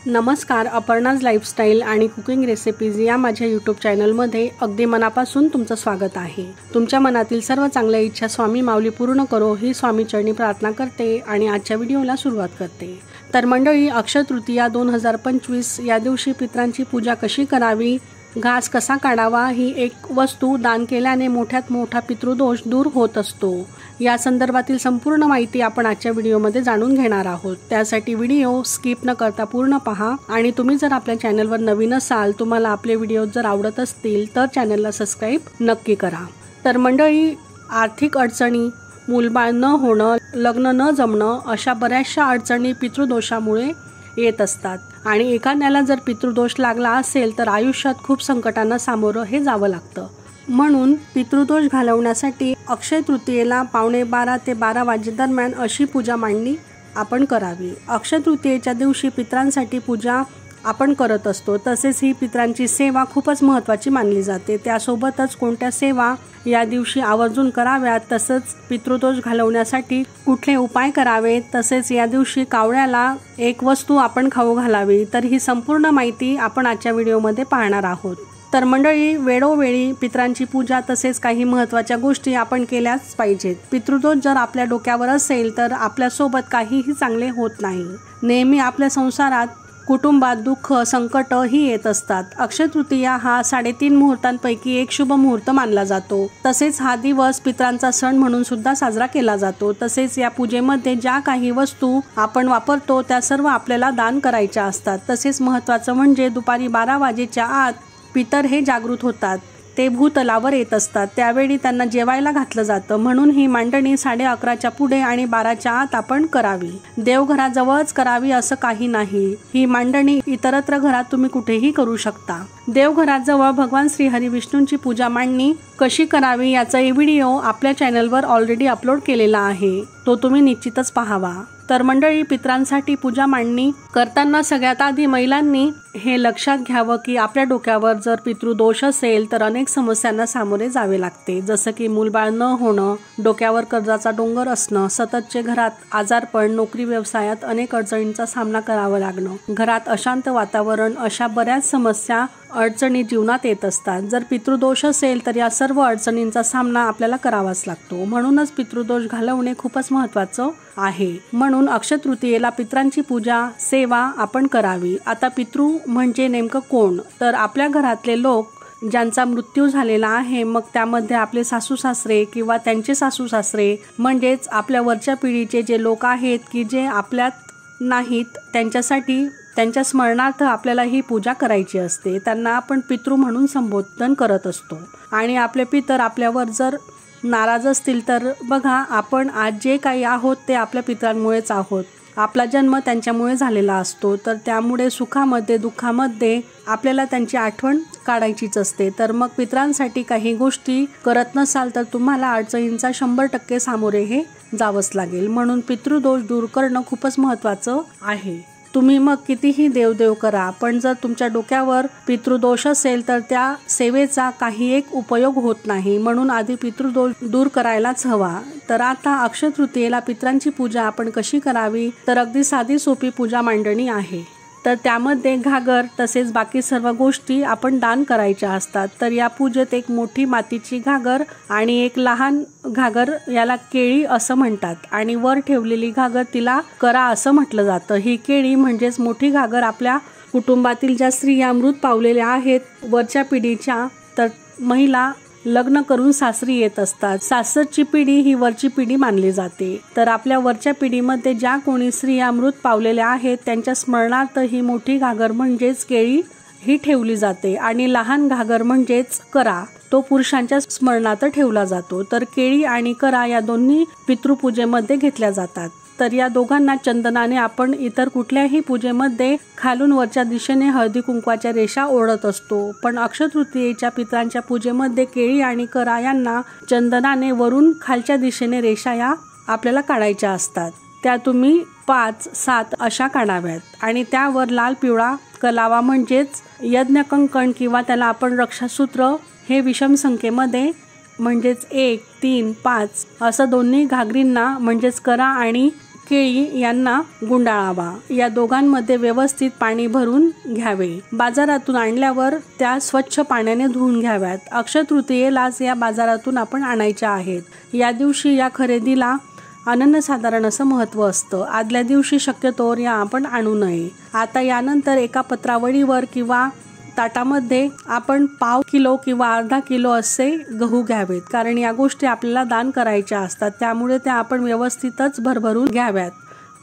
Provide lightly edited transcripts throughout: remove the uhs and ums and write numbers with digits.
नमस्कार, अपर्णाज लाईफस्टाईल आणि cooking recipes या माझ्या यूट्यूब चॅनलमध्ये अगदी मनापासून तुमचं स्वागत आहे। तुमच्या मनातील सर्व चांगल्या इच्छा स्वामी माऊली पूर्ण करो ही स्वामी चरणी प्रार्थना करते आणि आजच्या व्हिडिओला सुरुवात करते। तर मंडळी, अक्षय तृतीया 2025 या दिवशी पितरांची पूजा कशी करावी, घास कसा काढावा, ही एक वस्तू दान केल्याने मोठ्यात मोठा पितृदोष दूर होत असतो। या संदर्भातील संपूर्ण माहिती आपण आजच्या व्हिडिओमध्ये जाणून घेणार आहोत। त्यासाठी व्हिडिओ स्किप न करता पूर्ण पहा आणि तुम्ही जर आपल्या चॅनलवर नवीन असाल, तुम्हाला आपले व्हिडिओ जर आवडत असतील तर चॅनलला सबस्क्राइब नक्की करा। तर मंडळी, आर्थिक अडचणी, मूलबाळ न होणं, लग्न न जमणं अशा बऱ्याचशा अडचणी पितृदोषामुळे येत असतात आणि एखाद्याला जर पितृदोष लागला असेल तर आयुष्यात खूप संकटांना सामोरं हे जावं लागतं। म्हणून पितृदोष घालवण्यासाठी अक्षय तृतीयेला 11:15 ते 12 वाजेदरम्यान अशी पूजा मांडणी आपण करावी। अक्षय तृतीयेच्या दिवशी पितरांसाठी पूजा आपण करत असतो, तसेच ही पितरांची सेवा खूपच महत्त्वाची मानली जाते। त्यासोबतच कोणत्या सेवा या दिवशी आवर्जून कराव्यात, तसंच पितृदोष घालवण्यासाठी कुठले उपाय करावेत, तसेच या दिवशी कावळ्याला एक वस्तू आपण खाऊ घालावी, तर ही संपूर्ण माहिती आपण आजच्या व्हिडिओमध्ये पाहणार आहोत। तर मंडळी, वेळोवेळी पितरांची पूजा तसेच काही महत्त्वाच्या गोष्टी आपण केल्याच पाहिजेत। पितृदोष जर आपल्या डोक्यावर असेल तर आपल्यासोबत काहीही चांगले होत नाही। नेहमी आपल्या संसारात, कुटुंबात दुःख, संकट ही येत असतात। अक्षय तृतीया हा 3.5 मुहूर्तांपैकी एक शुभ मुहूर्त मानला जातो। तसेच हा दिवस पितरांचा सण म्हणून सुद्धा साजरा केला जातो। तसेच या पूजेमध्ये ज्या काही वस्तू आपण वापरतो त्या सर्व आपल्याला दान करायच्या असतात। तसेच महत्त्वाचं म्हणजे दुपारी 12 वाजेच्या आत पितर हे जागृत होतात, ते भूतलावर येत असतात, त्यावेळी त्यांना जेवायला घातलं जातं। म्हणून ही मांडणी 11:30च्या पुढे आणि 12च्या आत आपण करावी। देवघराजवळच करावी असं काही नाही, ही मांडणी इतरत्र घरात तुम्ही कुठेही करू शकता। देवघराजवळ भगवान श्री हरी विष्णूंची पूजा मांडणी कशी करावी याचा व्हिडिओ आपल्या चॅनलवर ऑलरेडी अपलोड केलेला आहे, तो तुम्ही निश्चितच पाहावा। तर मंडळी, पितरांसाठी पूजा मांडणी करताना सगळ्यात आधी महिलांनी हे लक्षात घ्यावं की आपल्या डोक्यावर जर पितृदोष असेल तर अनेक समस्यांना सामोरे जावे लागते, जसं की मूलबाळ न होणं, डोक्यावर कर्जाचा डोंगर असणं, सततचे घरात आजारपण, नोकरी व्यवसायात अनेक अडचणींचा सामना करावा लागणं, घरात अशांत वातावरण, अशा बऱ्याच समस्या अडचणी जीवनात येत असतात। जर पितृदोष असेल तर या सर्व अडचणींचा सामना आपल्याला करावाच लागतो। म्हणूनच पितृदोष घालवणे खूपच महत्त्वाचं आहे। म्हणून अक्षय तृतीयेला पितरांची पूजा, सेवा आपण करावी। आता पितृ म्हणजे नेमकं कोण, तर आपल्या घरातले लोक ज्यांचा मृत्यू झालेला आहे, मग त्यामध्ये आपले सासू सासरे किंवा त्यांचे सासू सासरे, म्हणजेच आपल्या वरच्या पिढीचे जे लोक आहेत की जे आपल्यात नाहीत, त्यांच्यासाठी त्यांच्या स्मरणार्थ आपल्याला ही पूजा करायची असते। त्यांना आपण पितृ म्हणून संबोधन करत असतो आणि आपले पितर आपल्यावर जर नाराज असतील तर बघा, आपण आज जे काही आहोत ते आपल्या पितरांमुळेच आहोत। आपला जन्म त्यांच्यामुळे झालेला असतो, तर त्यामुळे सुखामध्ये दुःखामध्ये आपल्याला त्यांची आठवण काढायचीच असते। तर मग पितरांसाठी काही गोष्टी करत नसाल तर तुम्हाला अडचणींचा 100% सामोरे हे जावंच लागेल। म्हणून पितृदोष दूर करणं खूपच महत्त्वाचं आहे। तुम्ही मग कितीही देवदेव करा, पण जर तुमच्या डोक्यावर पितृदोष असेल तर त्या सेवेचा काही एक उपयोग होत नाही। म्हणून आधी पितृदोष दूर करायलाच हवा। तर आता अक्षय तृतीयेला पितरांची पूजा आपण कशी करावी, तर अगदी साधी सोपी पूजा मांडणी आहे। तर त्यामध्ये घागर तसेच बाकी सर्व गोष्टी आपण दान करायच्या असतात। तर या पूजेत एक मोठी मातीची घागर आणि एक लहान घागर, याला केळी असं म्हणतात, आणि वर ठेवलेली घागर तिला करा असं म्हटलं जातं। ही केळी म्हणजेच मोठी घागर आपल्या कुटुंबातील ज्या स्त्रिया मृत पावलेल्या आहेत वरच्या पिढीच्या, तर महिला लग्न करून सासरी येत असतात। सासरची पिढी ही वरची पिढी मानली जाते। तर आपल्या वरच्या पिढीमध्ये ज्या कोणी स्त्रिया मृत पावलेल्या आहेत त्यांच्या स्मरणार्थ ही मोठी घागर म्हणजेच केळी ही ठेवली जाते आणि लहान घागर म्हणजेच करा तो पुरुषांच्या स्मरणार्थ ठेवला जातो। तर केळी आणि करा या दोन्ही पितृपूजेमध्ये घेतल्या जातात। तर या दोघांना चंदनाने आपण इतर कुठल्याही पूजेमध्ये खालून वरच्या दिशेने हळदी कुंकवाच्या रेषा ओढत असतो, पण अक्षय तृतीयेच्या पितरांच्या पूजेमध्ये केळी आणि करा यांना चंदनाने वरून खालच्या दिशेने रेषा या आपल्याला काढायच्या असतात। त्या तुम्ही 5-7 अशा काढाव्यात आणि त्यावर लाल पिवळा कलावा म्हणजेच यज्ञकंकण किंवा त्याला आपण रक्षासूत्र हे विषम संख्येमध्ये म्हणजेच 1, 3, 5 असं दोन्ही घागरींना म्हणजेच करा आणि केळी यांना गुंडाळावा। या दोघांमध्ये व्यवस्थित पाणी भरून घ्यावे। बाजारातून आणल्यावर त्या स्वच्छ पाण्याने धुवून घ्याव्यात। अक्षय तृतीयेलाच या बाजारातून आपण आणायच्या आहेत। या दिवशी या खरेदीला अनन्यसाधारण असं महत्त्व असतं। आदल्या दिवशी शक्यतोवर या आपण आणू नये। आता यानंतर एका पत्रावळीवर किंवा ताटामध्ये आपण पाव किलो किंवा अर्धा किलो असे गहू घ्यावेत, कारण या गोष्टी आपल्याला दान करायच्या असतात, त्यामुळे त्या आपण व्यवस्थितच भरभरून घ्याव्यात।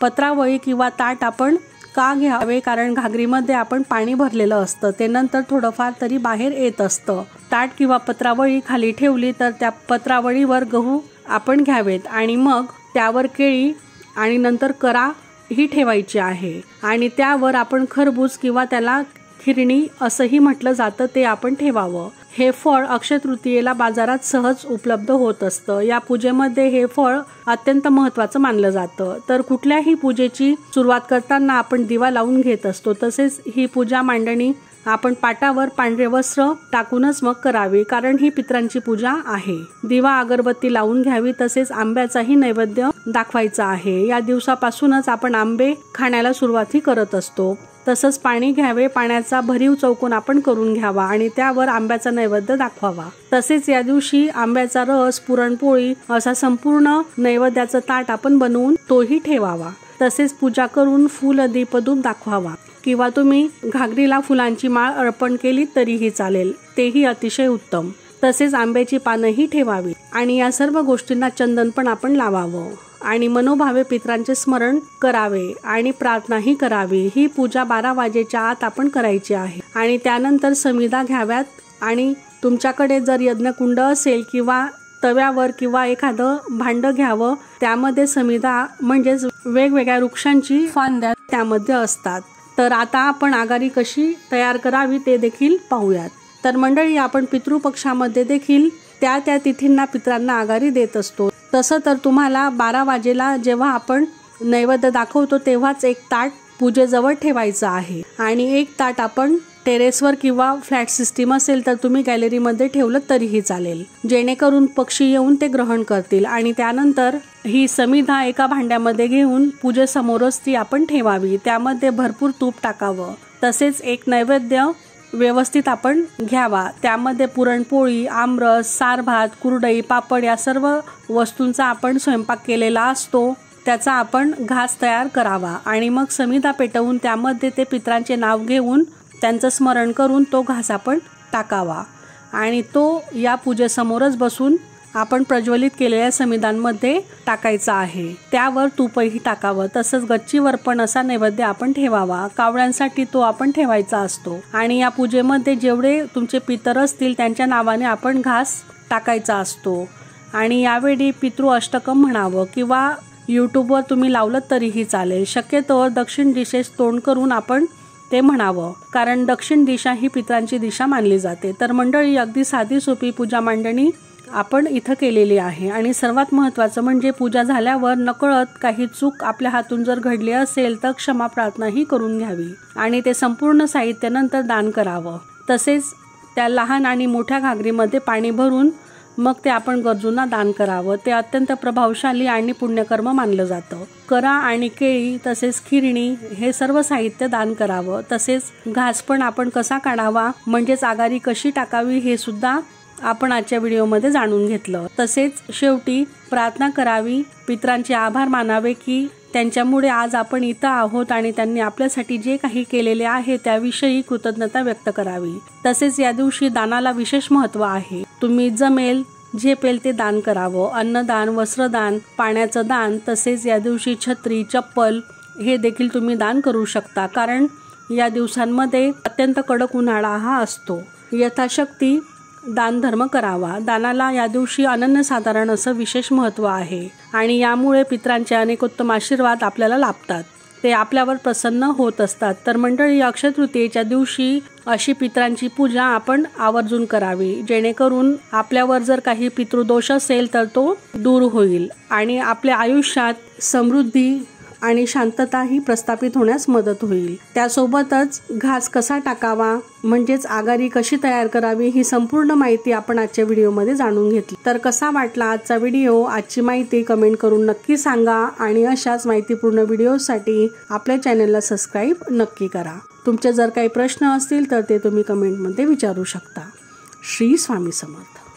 पत्रावळी किंवा ताट आपण का घ्यावे, कारण घागरीमध्ये आपण पाणी भरलेलं असतं, ते नंतर थोडंफार तरी बाहेर येत असतं। ताट किंवा पत्रावळी खाली ठेवली तर त्या पत्रावळीवर गहू आपण घ्यावेत आणि मग त्यावर केळी आणि नंतर करा ही ठेवायची आहे आणि त्यावर आपण खरबूज किंवा त्याला खिरणी असंही म्हटलं जातं ते आपण ठेवावं। हे फळ अक्षय तृतीयेला बाजारात सहज उपलब्ध होत असतं। या पूजेमध्ये हे फळ अत्यंत महत्त्वाचं मानलं जातं। तर कुठल्याही पूजेची सुरुवात करताना आपण दिवा लावून घेत असतो, तसेच ही पूजा मांडणी आपण पाटावर पांढरे वस्त्र टाकूनच मग करावी, कारण ही पितरांची पूजा आहे। दिवा अगरबत्ती लावून घ्यावी, तसेच आंब्याचाही नैवेद्य दाखवायचा आहे। या दिवसापासूनच आपण आंबे खाण्याला सुरुवातही करत असतो। तसंच पाणी घ्यावे, पाण्याचा भरीव चौकोन आपण करून घ्यावा आणि त्यावर आंब्याचा नैवेद्य दाखवावा। तसेच या दिवशी आंब्याचा रस, पुरणपोळी असा संपूर्ण नैवेद्याचं ताट आपण बनवून तोही ठेवावा। तसेच पूजा करून फूल दीपधूप दाखवावा किंवा तुम्ही घागरीला फुलांची माळ अर्पण केली तरीही चालेल, तेही अतिशय उत्तम। तसेच आंब्याची पानंही ठेवावी आणि या सर्व गोष्टींना चंदन पण आपण लावावं आणि मनोभावे पितरांचे स्मरण करावे आणि प्रार्थनाही करावी। ही पूजा 12 वाजेच्या आत आपण करायची आहे आणि त्यानंतर समिधा घ्याव्यात आणि तुमच्याकडे जर यज्ञकुंड असेल किंवा तव्यावर किंवा एखादं भांड घ्यावं, त्यामध्ये समिधा म्हणजेच वेगवेगळ्या वृक्षांची फांद्या त्यामध्ये असतात। तर आता आपण आगारी कशी तयार करावी ते देखील पाहूयात। तर मंडळी, आपण पितृपक्षामध्ये देखील त्या तिथींना पितरांना आगारी देत असतो। तसं तर तुम्हाला 12 वाजेला जेव्हा आपण नैवेद्य दाखवतो तेव्हाच एक ताट पूजेजवळ ठेवायचं आहे आणि एक ताट आपण टेरेसवर किंवा फ्लॅट सिस्टीम असेल तर तुम्ही गॅलरीमध्ये ठेवलं तरीही चालेल, जेणेकरून पक्षी येऊन ते ग्रहण करतील। आणि त्यानंतर ही समिधा एका भांड्यामध्ये घेऊन पूजेसमोरच ती आपण ठेवावी। त्यामध्ये भरपूर तूप टाकावं, तसेच एक नैवेद्य व्यवस्थित आपण घ्यावा। त्यामध्ये पुरणपोळी, आमरस, सारभात, कुरडई, पापड या सर्व वस्तूंचा आपण स्वयंपाक केलेला असतो, त्याचा आपण घास तयार करावा आणि मग समिधा पेटवून त्यामध्ये ते पितरांचे नाव घेऊन त्यांचं स्मरण करून तो घास आपण टाकावा आणि तो या पूजेसमोरच बसून आपण प्रज्वलित केलेल्या समिधांमध्ये टाकायचा आहे। त्यावर तूपही टाकावं, तसंच गच्चीवर पण असा नैवेद्य आपण ठेवावा। कावळ्यांसाठी तो आपण ठेवायचा असतो आणि या पूजेमध्ये जेवढे तुमचे पितर असतील त्यांच्या नावाने आपण घास टाकायचा असतो आणि यावेळी पितृ अष्टकम म्हणावं किंवा यूट्यूबवर तुम्ही लावलं तरीही चालेल। शक्यतोवर दक्षिण दिशेस तोंड करून आपण ते म्हणावं, कारण दक्षिण दिशा ही पितरांची दिशा मानली जाते। तर मंडळी, अगदी साधी सोपी पूजा मांडणी आपण इथं केलेली आहे आणि सर्वात महत्त्वाचं म्हणजे पूजा झाल्यावर नकळत काही चूक आपल्या हातून जर घडली असेल तर क्षमा प्रार्थनाही करून घ्यावी आणि ते संपूर्ण साहित्य नंतर दान करावं। तसेच त्या लहान आणि मोठ्या घागरीमध्ये पाणी भरून मग ते आपण गरजूंना दान करावं। ते अत्यंत प्रभावशाली आणि पुण्यकर्म मानलं जातं। करा आणि केळी तसेच खिरणी हे सर्व साहित्य दान करावं। तसेच घास पण आपण कसा काढावा, म्हणजेच आगारी कशी टाकावी हे सुद्धा आपण आजच्या व्हिडिओमध्ये जाणून घेतलं। तसेच शेवटी प्रार्थना करावी, पितरांचे आभार मानावे की त्यांच्यामुळे आज आपण इथं आहोत आणि त्यांनी आपल्यासाठी जे काही केलेले आहे त्याविषयी कृतज्ञता व्यक्त करावी। तसेच या दिवशी दानाला विशेष महत्त्व आहे। तुम्ही जमेल झेपेल ते दान करावं। अन्नदान, वस्त्रदान, पाण्याचं दान, तसेच या दिवशी छत्री, चप्पल हे देखील तुम्ही दान करू शकता, कारण या दिवसांमध्ये अत्यंत कडक उन्हाळा हा असतो। यथाशक्ती दान धर्म करावा। दानाला या दिवशी अनन्यसाधारण असं विशेष महत्त्व आहे आणि यामुळे पितरांचे अनेकोत्तम आशीर्वाद आपल्याला लाभतात, ते आपल्यावर प्रसन्न होत असतात। तर मंडळी, अक्षय तृतीयेच्या दिवशी अशी पितरांची पूजा आपण आवर्जून करावी, जेणेकरून आपल्यावर जर काही पितृदोष असेल तर तो दूर होईल आणि आपल्या आयुष्यात समृद्धी आणि शांतताही प्रस्थापित होण्यास मदत होईल। त्यासोबतच घास कसा टाकावा म्हणजेच आगारी कशी तयार करावी ही संपूर्ण माहिती आपण आजच्या व्हिडिओमध्ये जाणून घेतली। तर कसा वाटला आजचा व्हिडिओ, आजची माहिती कमेंट करून नक्की सांगा आणि अशाच माहितीपूर्ण व्हिडिओसाठी आपल्या चॅनलला सबस्क्राईब नक्की करा। तुमचे जर काही प्रश्न असतील तर ते तुम्ही कमेंटमध्ये विचारू शकता। श्री स्वामी समर्थ।